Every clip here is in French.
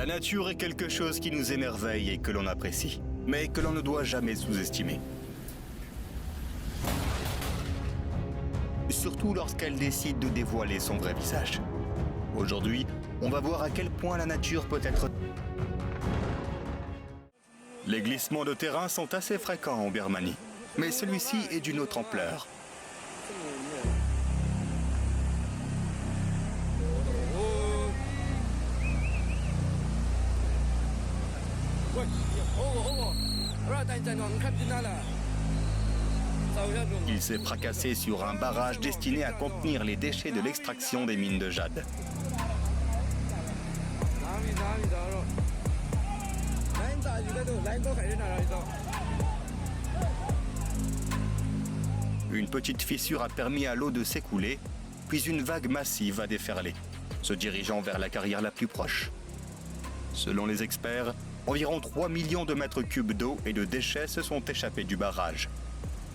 La nature est quelque chose qui nous émerveille et que l'on apprécie, mais que l'on ne doit jamais sous-estimer. Surtout lorsqu'elle décide de dévoiler son vrai visage. Aujourd'hui, on va voir à quel point la nature peut être... Les glissements de terrain sont assez fréquents en Birmanie, mais celui-ci est d'une autre ampleur. Il s'est fracassé sur un barrage destiné à contenir les déchets de l'extraction des mines de jade. Une petite fissure a permis à l'eau de s'écouler, puis une vague massive a déferlé, se dirigeant vers la carrière la plus proche. Selon les experts, environ 3 millions de mètres cubes d'eau et de déchets se sont échappés du barrage.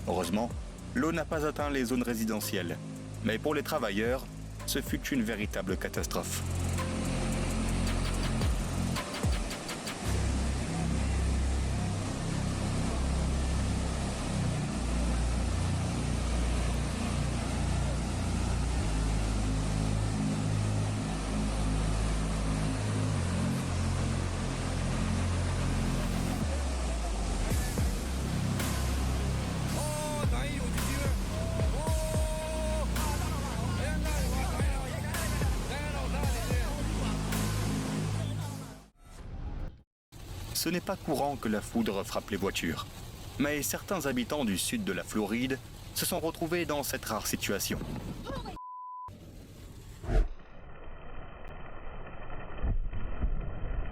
Heureusement, l'eau n'a pas atteint les zones résidentielles, mais pour les travailleurs, ce fut une véritable catastrophe. Ce n'est pas courant que la foudre frappe les voitures, mais certains habitants du sud de la Floride se sont retrouvés dans cette rare situation.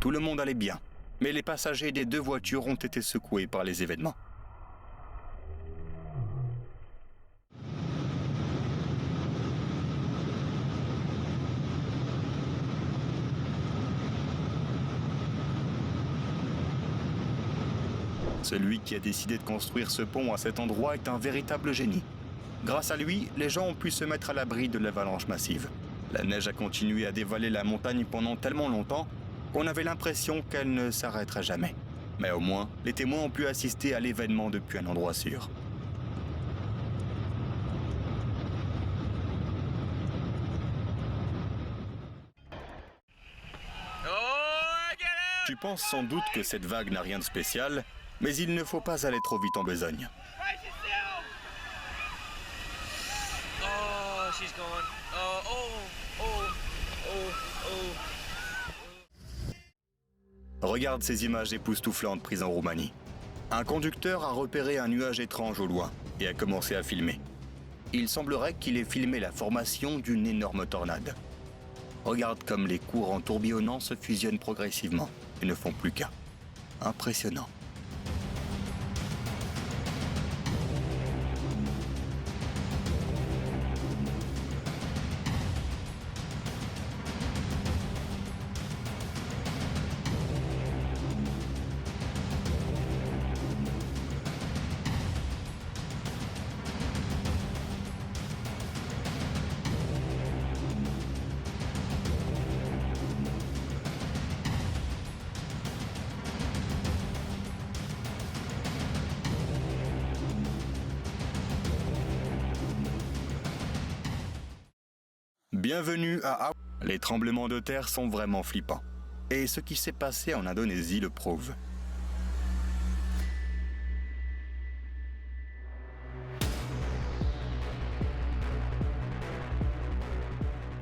Tout le monde allait bien, mais les passagers des deux voitures ont été secoués par les événements. Celui qui a décidé de construire ce pont à cet endroit est un véritable génie. Grâce à lui, les gens ont pu se mettre à l'abri de l'avalanche massive. La neige a continué à dévaler la montagne pendant tellement longtemps qu'on avait l'impression qu'elle ne s'arrêterait jamais. Mais au moins, les témoins ont pu assister à l'événement depuis un endroit sûr. Tu penses sans doute que cette vague n'a rien de spécial, mais il ne faut pas aller trop vite en besogne. Regarde ces images époustouflantes prises en Roumanie. Un conducteur a repéré un nuage étrange au loin et a commencé à filmer. Il semblerait qu'il ait filmé la formation d'une énorme tornade. Regarde comme les courants tourbillonnants se fusionnent progressivement et ne font plus qu'un. Impressionnant. Bienvenue à Hawaï. Les tremblements de terre sont vraiment flippants. Et ce qui s'est passé en Indonésie le prouve.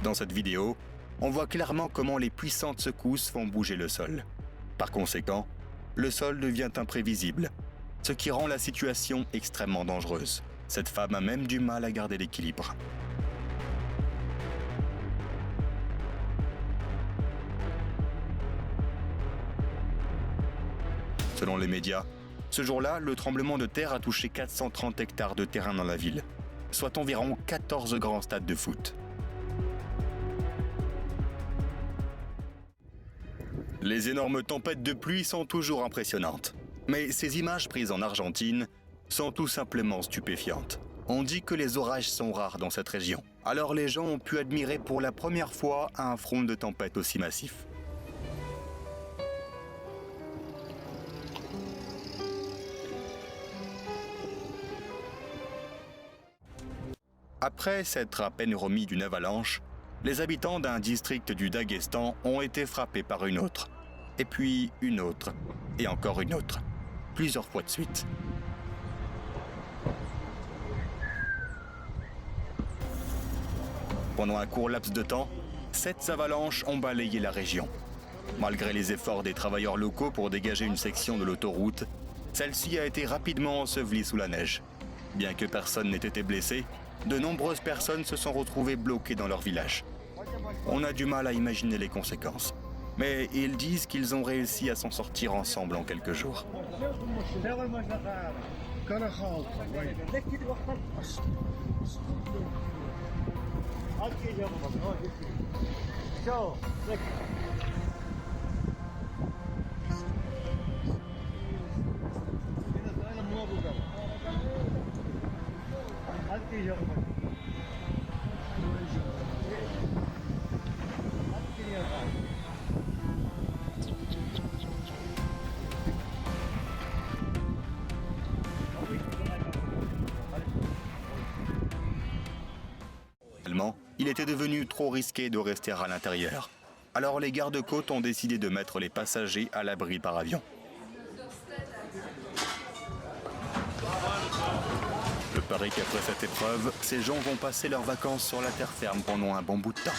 Dans cette vidéo, on voit clairement comment les puissantes secousses font bouger le sol. Par conséquent, le sol devient imprévisible, ce qui rend la situation extrêmement dangereuse. Cette femme a même du mal à garder l'équilibre. Selon les médias, ce jour-là, le tremblement de terre a touché 430 hectares de terrain dans la ville, soit environ 14 grands stades de foot. Les énormes tempêtes de pluie sont toujours impressionnantes, mais ces images prises en Argentine sont tout simplement stupéfiantes. On dit que les orages sont rares dans cette région, alors les gens ont pu admirer pour la première fois un front de tempête aussi massif. Après s'être à peine remis d'une avalanche, les habitants d'un district du Daghestan ont été frappés par une autre, et puis une autre, et encore une autre, plusieurs fois de suite. Pendant un court laps de temps, 7 avalanches ont balayé la région. Malgré les efforts des travailleurs locaux pour dégager une section de l'autoroute, celle-ci a été rapidement ensevelie sous la neige. Bien que personne n'ait été blessé, de nombreuses personnes se sont retrouvées bloquées dans leur village. On a du mal à imaginer les conséquences, mais ils disent qu'ils ont réussi à s'en sortir ensemble en quelques jours. Il était devenu trop risqué de rester à l'intérieur. Alors les gardes-côtes ont décidé de mettre les passagers à l'abri par avion. Je parie qu'après cette épreuve, ces gens vont passer leurs vacances sur la terre ferme pendant un bon bout de temps.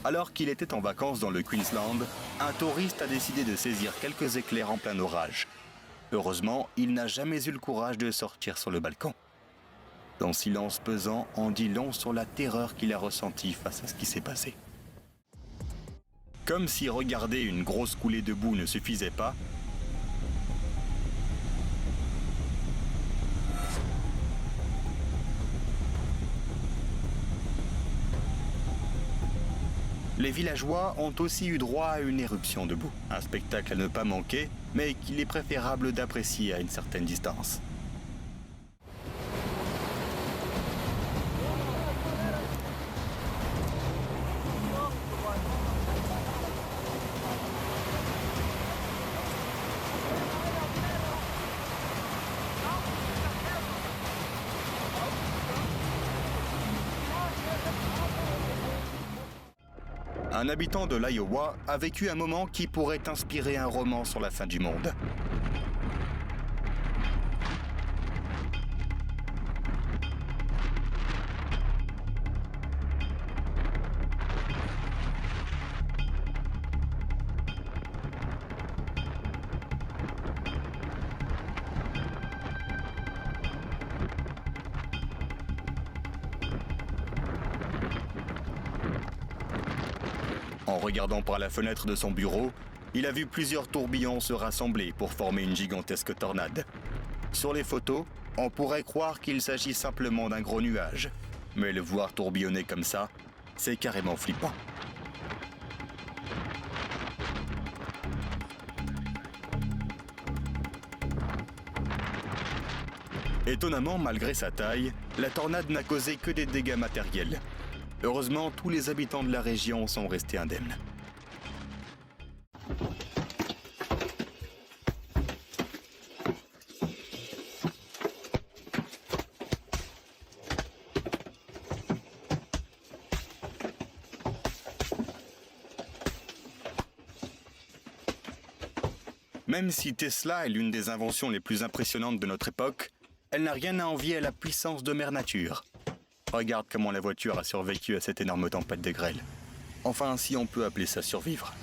Alors qu'il était en vacances dans le Queensland, un touriste a décidé de saisir quelques éclairs en plein orage. Heureusement, il n'a jamais eu le courage de sortir sur le balcon. Son silence pesant en dit long sur la terreur qu'il a ressentie face à ce qui s'est passé. Comme si regarder une grosse coulée de boue ne suffisait pas, les villageois ont aussi eu droit à une éruption de boue. Un spectacle à ne pas manquer, mais qu'il est préférable d'apprécier à une certaine distance. Un habitant de l'Iowa a vécu un moment qui pourrait inspirer un roman sur la fin du monde. En regardant par la fenêtre de son bureau, il a vu plusieurs tourbillons se rassembler pour former une gigantesque tornade. Sur les photos, on pourrait croire qu'il s'agit simplement d'un gros nuage, mais le voir tourbillonner comme ça, c'est carrément flippant. Étonnamment, malgré sa taille, la tornade n'a causé que des dégâts matériels. Heureusement, tous les habitants de la région sont restés indemnes. Même si Tesla est l'une des inventions les plus impressionnantes de notre époque, elle n'a rien à envier à la puissance de Mère Nature. Regarde comment la voiture a survécu à cette énorme tempête de grêle. Enfin, si on peut appeler ça survivre.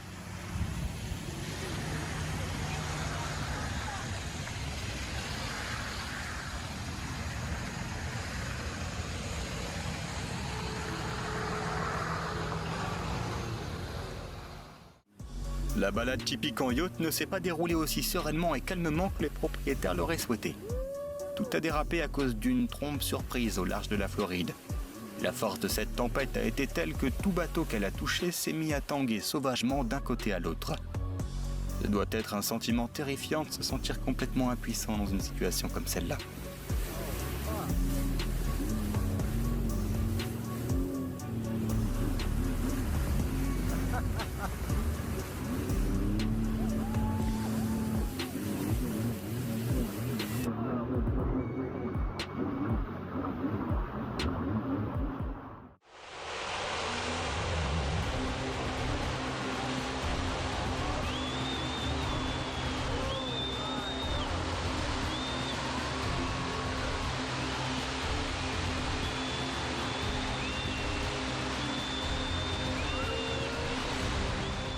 La balade typique en yacht ne s'est pas déroulée aussi sereinement et calmement que les propriétaires l'auraient souhaité. Tout a dérapé à cause d'une trombe surprise au large de la Floride. La force de cette tempête a été telle que tout bateau qu'elle a touché s'est mis à tanguer sauvagement d'un côté à l'autre. Ce doit être un sentiment terrifiant de se sentir complètement impuissant dans une situation comme celle-là.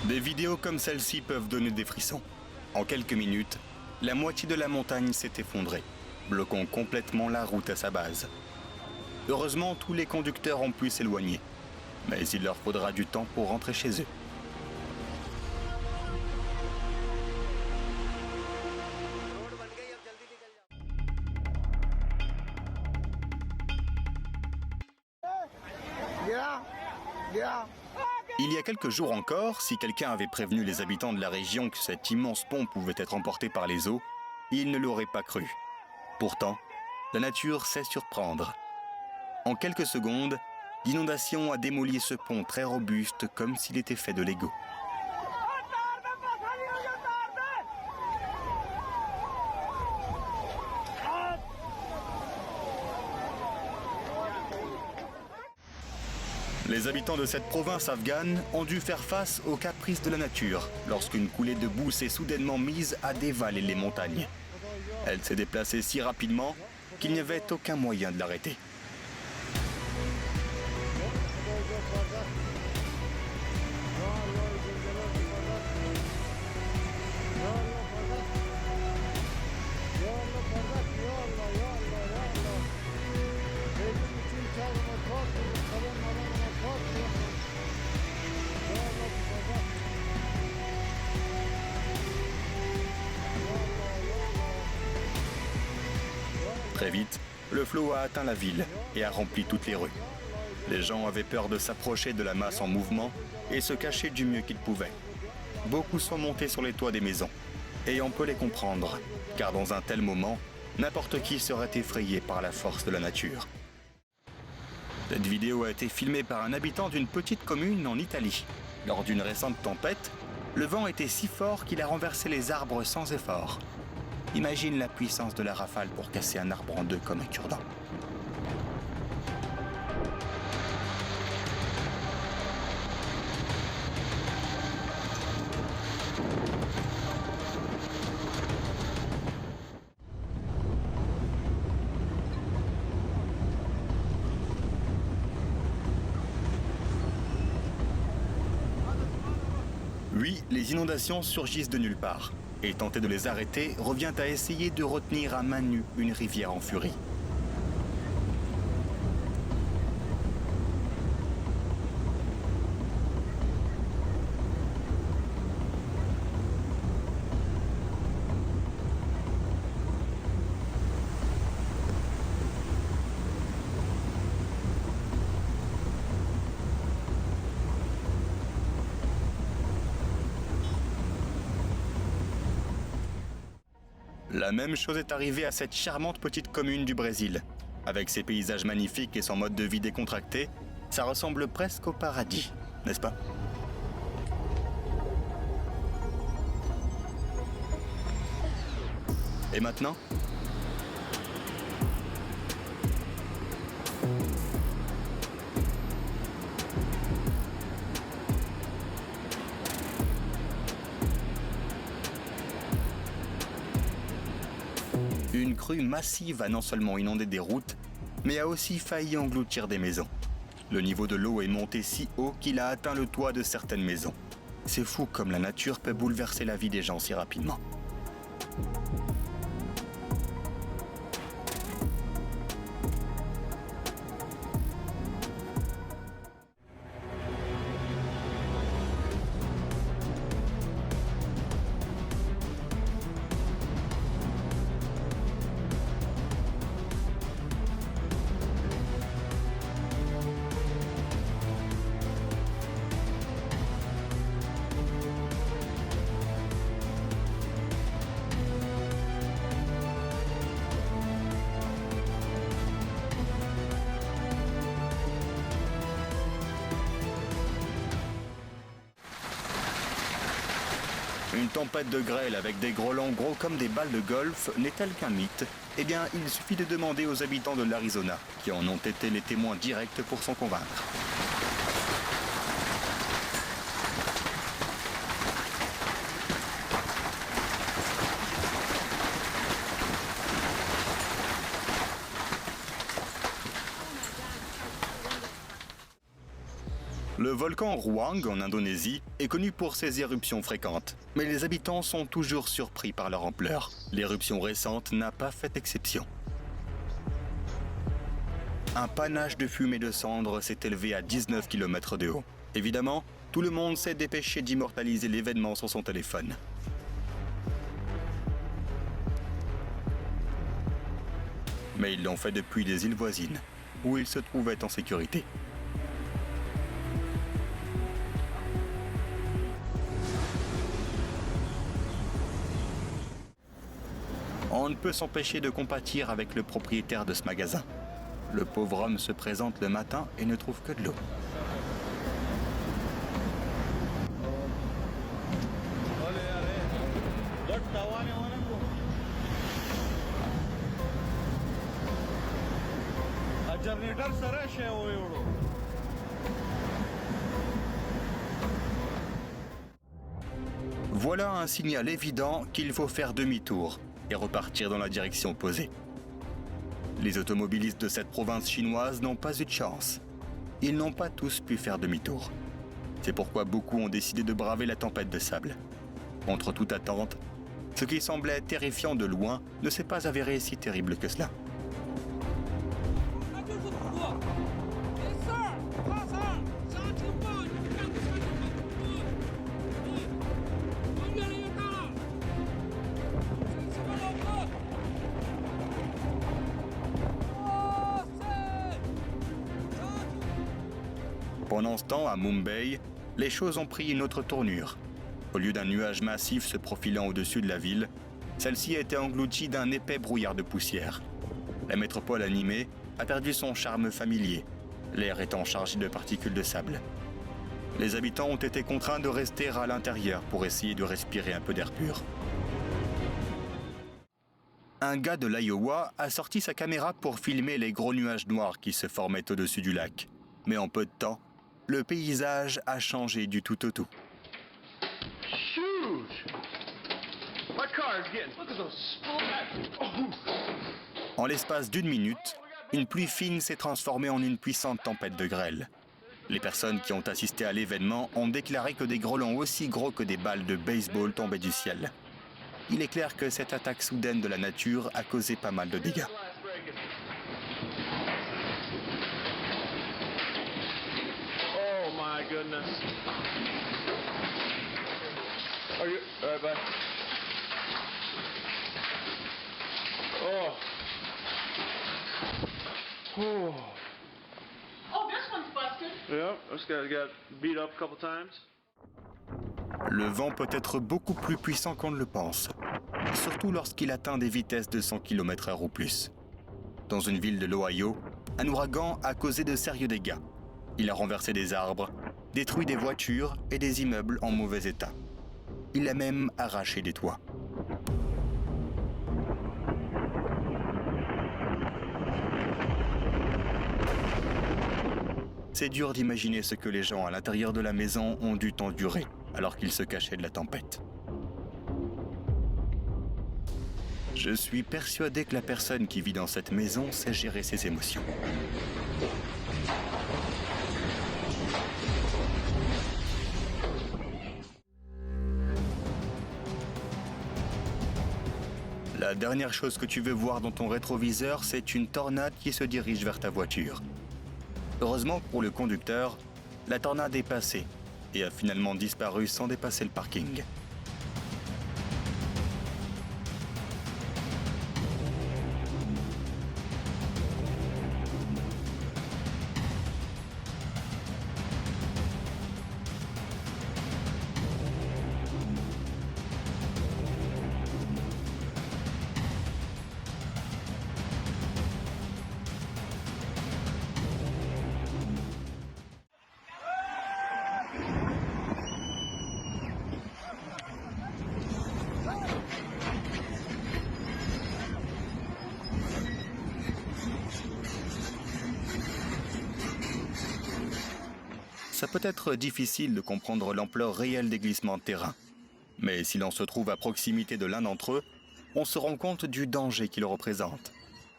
Des vidéos comme celle-ci peuvent donner des frissons. En quelques minutes, la moitié de la montagne s'est effondrée, bloquant complètement la route à sa base. Heureusement, tous les conducteurs ont pu s'éloigner, mais il leur faudra du temps pour rentrer chez eux. Il y a quelques jours encore, si quelqu'un avait prévenu les habitants de la région que cet immense pont pouvait être emporté par les eaux, ils ne l'auraient pas cru. Pourtant, la nature sait surprendre. En quelques secondes, l'inondation a démoli ce pont très robuste comme s'il était fait de Lego. Les habitants de cette province afghane ont dû faire face aux caprices de la nature lorsqu'une coulée de boue s'est soudainement mise à dévaler les montagnes. Elle s'est déplacée si rapidement qu'il n'y avait aucun moyen de l'arrêter. Très vite, le flot a atteint la ville et a rempli toutes les rues. Les gens avaient peur de s'approcher de la masse en mouvement et se cacher du mieux qu'ils pouvaient. Beaucoup sont montés sur les toits des maisons. Et on peut les comprendre, car dans un tel moment, n'importe qui serait effrayé par la force de la nature. Cette vidéo a été filmée par un habitant d'une petite commune en Italie. Lors d'une récente tempête, le vent était si fort qu'il a renversé les arbres sans effort. Imagine la puissance de la rafale pour casser un arbre en deux comme un cure-dent. Oui, les inondations surgissent de nulle part. Et tenter de les arrêter revient à essayer de retenir à main nue une rivière en furie. La même chose est arrivée à cette charmante petite commune du Brésil. Avec ses paysages magnifiques et son mode de vie décontracté, ça ressemble presque au paradis, n'est-ce pas ? Et maintenant ? Une crue massive a non seulement inondé des routes, mais a aussi failli engloutir des maisons. Le niveau de l'eau est monté si haut qu'il a atteint le toit de certaines maisons. C'est fou comme la nature peut bouleverser la vie des gens si rapidement. Une tempête de grêle avec des grêlons gros comme des balles de golf n'est-elle qu'un mythe? Eh bien, il suffit de demander aux habitants de l'Arizona, qui en ont été les témoins directs pour s'en convaincre. Le volcan Ruang, en Indonésie, est connu pour ses éruptions fréquentes. Mais les habitants sont toujours surpris par leur ampleur. L'éruption récente n'a pas fait exception. Un panache de fumée et de cendres s'est élevé à 19 km de haut. Évidemment, tout le monde s'est dépêché d'immortaliser l'événement sur son téléphone. Mais ils l'ont fait depuis des îles voisines, où ils se trouvaient en sécurité. On ne peut s'empêcher de compatir avec le propriétaire de ce magasin. Le pauvre homme se présente le matin et ne trouve que de l'eau. Voilà un signal évident qu'il faut faire demi-tour et repartir dans la direction opposée. Les automobilistes de cette province chinoise n'ont pas eu de chance. Ils n'ont pas tous pu faire demi-tour. C'est pourquoi beaucoup ont décidé de braver la tempête de sable. Contre toute attente, ce qui semblait terrifiant de loin ne s'est pas avéré si terrible que cela. Pendant ce temps, à Mumbai, les choses ont pris une autre tournure. Au lieu d'un nuage massif se profilant au-dessus de la ville, celle-ci a été engloutie d'un épais brouillard de poussière. La métropole animée a perdu son charme familier, l'air étant chargé de particules de sable. Les habitants ont été contraints de rester à l'intérieur pour essayer de respirer un peu d'air pur. Un gars de l'Iowa a sorti sa caméra pour filmer les gros nuages noirs qui se formaient au-dessus du lac. Mais en peu de temps, le paysage a changé du tout au tout. En l'espace d'une minute, une pluie fine s'est transformée en une puissante tempête de grêle. Les personnes qui ont assisté à l'événement ont déclaré que des grêlons aussi gros que des balles de baseball tombaient du ciel. Il est clair que cette attaque soudaine de la nature a causé pas mal de dégâts. Goodness. Are you all right, bud? Oh. Oh. Oh, this one's busted. Yeah, this guy got beat up a couple times. Le vent peut être beaucoup plus puissant qu'on ne le pense, surtout lorsqu'il atteint des vitesses de 100 km/h ou plus. Dans une ville de l'Ohio, un ouragan a causé de sérieux dégâts. Il a renversé des arbres, détruit des voitures et des immeubles en mauvais état. Il a même arraché des toits. C'est dur d'imaginer ce que les gens à l'intérieur de la maison ont dû endurer alors qu'ils se cachaient de la tempête. Je suis persuadé que la personne qui vit dans cette maison sait gérer ses émotions. La dernière chose que tu veux voir dans ton rétroviseur, c'est une tornade qui se dirige vers ta voiture. Heureusement pour le conducteur, la tornade est passée et a finalement disparu sans dépasser le parking. ça peut être difficile de comprendre l'ampleur réelle des glissements de terrain. Mais si l'on se trouve à proximité de l'un d'entre eux, on se rend compte du danger qu'ils représentent.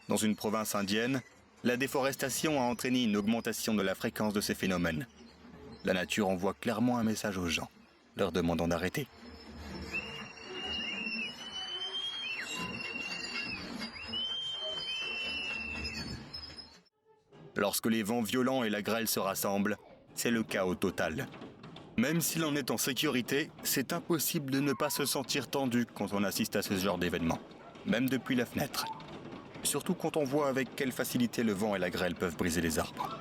Dans une province indienne, la déforestation a entraîné une augmentation de la fréquence de ces phénomènes. La nature envoie clairement un message aux gens, leur demandant d'arrêter. Lorsque les vents violents et la grêle se rassemblent, c'est le chaos total. Même si l'on est en sécurité, c'est impossible de ne pas se sentir tendu quand on assiste à ce genre d'événement, même depuis la fenêtre. Surtout quand on voit avec quelle facilité le vent et la grêle peuvent briser les arbres.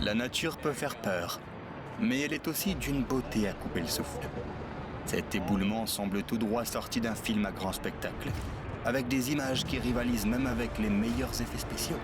La nature peut faire peur, mais elle est aussi d'une beauté à couper le souffle. Cet éboulement semble tout droit sorti d'un film à grand spectacle, avec des images qui rivalisent même avec les meilleurs effets spéciaux.